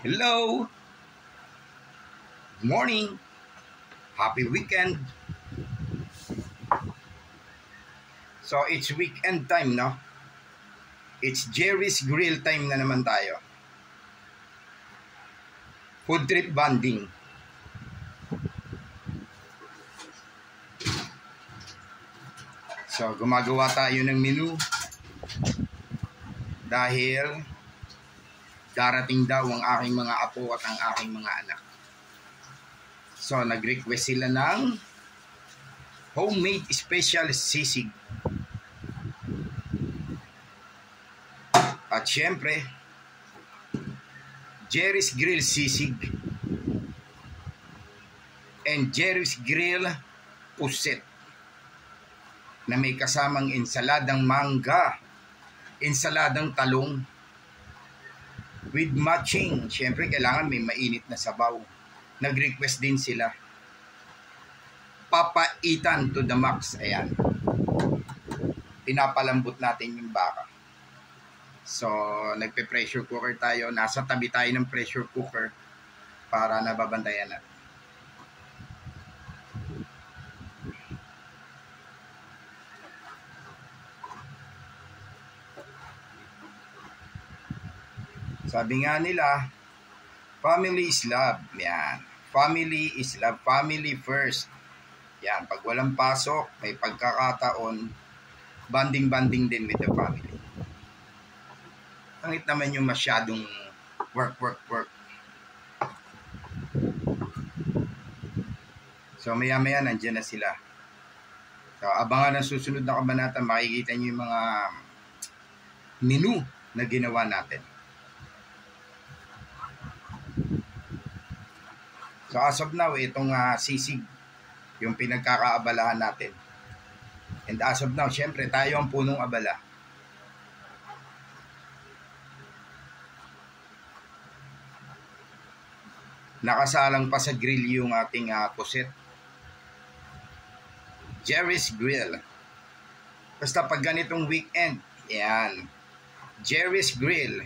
Hello! Good morning! Happy weekend! So, it's weekend time, no? It's Jerry's Grill time na naman tayo. Food trip bonding. So, gumagawa tayo ng menu dahil darating daw ang aking mga apo at ang aking mga anak. So, nag-request sila ng homemade special sisig. At syempre, Jerry's Grill sisig and Jerry's Grill puset na may kasamang ensaladang mangga, ensaladang talong, with matching. Syempre, kailangan may mainit na sabaw. Nag-request din sila. Papaitan to the max. Ayan. Pinapalambot natin yung baka. So, nagpe-pressure cooker tayo. Nasa tabi tayo ng pressure cooker para nababantayan natin. Sabi nga nila, family is love. Yan. Family is love. Family first. Yan. Pag walang pasok, may pagkakataon, banding-banding din with the family. Pangit naman yung masyadong work. So, maya-maya nandiyan na sila. So, abangan ang susunod na kabanata, makikita nyo yung mga menu na ginawa natin. So as of now, itong sisig, yung pinagkakaabalahan natin. And as of now, syempre, tayo ang punong abala. Nakasalang pa sa grill yung ating puset. Jerry's Grill. Basta pag ganitong weekend, yan. Jerry's Grill.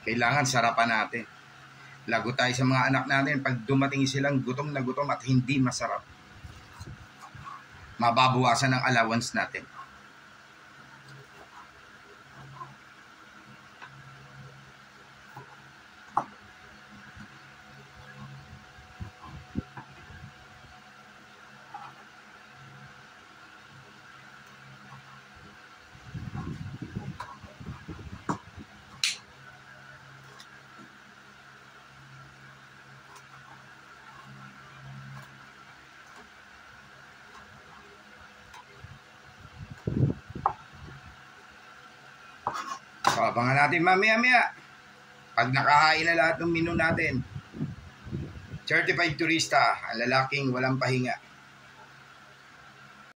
Kailangan sarapan natin. Lago tayo sa mga anak natin pag dumating silang gutom na gutom at hindi masarap. Mababawasan ang allowance natin. So, abangan natin mamaya-maya. Pag nakahain na lahat ng menu natin. Certified turista, ang lalaking walang pahinga.